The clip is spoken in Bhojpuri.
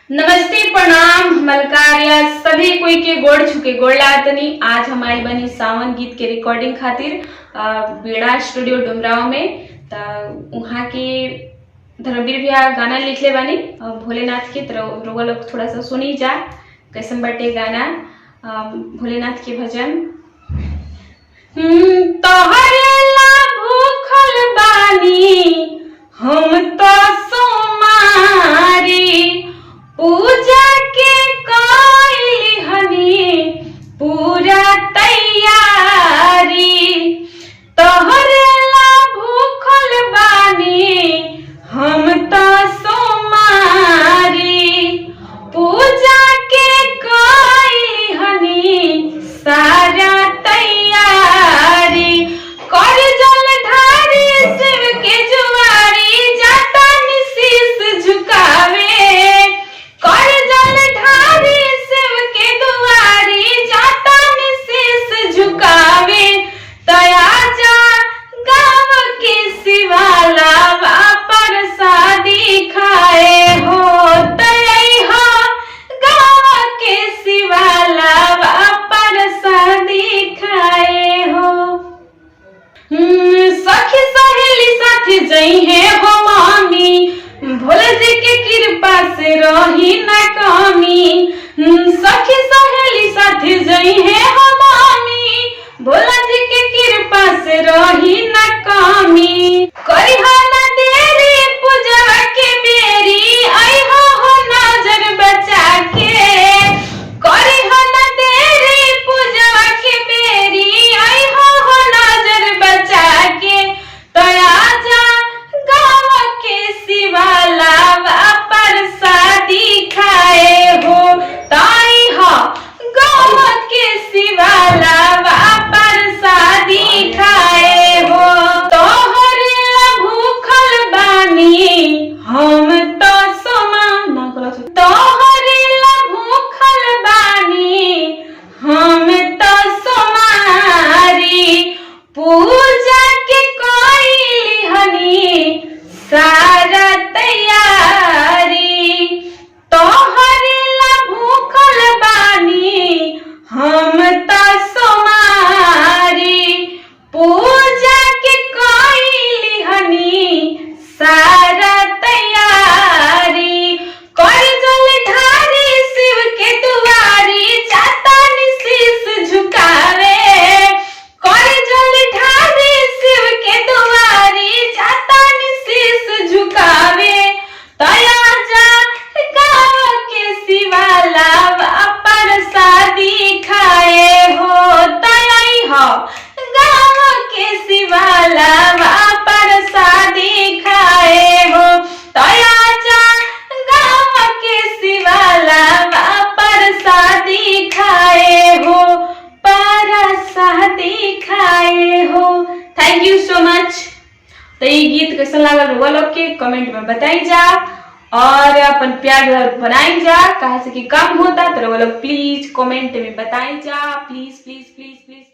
नमस्ते प्रणाम मलकारिया सभी कोई के गोड़ छुके गोड़ लागतनी। आज हमारी बनी सावन गीत के रिकॉर्डिंग खातिर बीड़ा स्टूडियो डुमराव में वहाँ के धर्मवीर भैया गाना लिखले बानी भोलेनाथ के। रोगा लोग थोड़ा सा सुनी जा कैसन बाटे गाना भोलेनाथ के भजन। तोहरे ला भूखल बानी हम तो सोमारी पूजा के कइली हनी पूरा तैयारी। तोहरे ला भूखल बानी हम तो सोमारी पूजा के कइली हनी सारा तैयारी। कर जल ढारी शिव के जुआरी जाता शीश झुकावे। कर जल ढारी शिव के दुआरी जाता शीश झुकावे। तया जा गाँव के शिवाला पर शादी खाए हो। तया गाँव के शिवाला पर शादी खाए हो। सखी सहेली साथ जई है हो मामी भोले जी के कृपा से रही न कमी। सखी सहेली साथ जई है हो मामी भोला जी के कृपा से रही न कमी। करी हो न देरी पूजा के बेरी आई हो नजर बचा के। करी हो न देरी पूजा के बेरी आई हो नजर बचा के। तया जा गाँव के शिवाला पर शादी खाए हो। ताई हो गाँव के शिवाला पर शादी खाए हो। तोहरे ला भूखल बानी हम तो तोहरे ला भूखल बानी हम तो सोमारी पूजा के कइली हनी सारा तैयारी। तोहरे ला भूखल बानी हम तो सोमारी पूजा के कइली हनी सारा तैयारी। कर जल ढारी शिव के दुआरी जाता शीश झुकावे। कर जल ढारी शिव के दुआरी जाता शीश झुकावे। तया जा गाँव के शिवाला पर शादी खाए हो। तया हो गाँव के शिवाला पर शादी खाए हो। तया जा गाँव के शिवाला पर शादी खाए हो पर शादी खाए हो। Thank you so much. तो ये गीत कैसा लागल वो लोग के कमेंट में बताई जा और अपन प्यार बनाई जा कहा से कि कम होता तो वो लोग प्लीज कमेंट में बताई जा। Please please please please.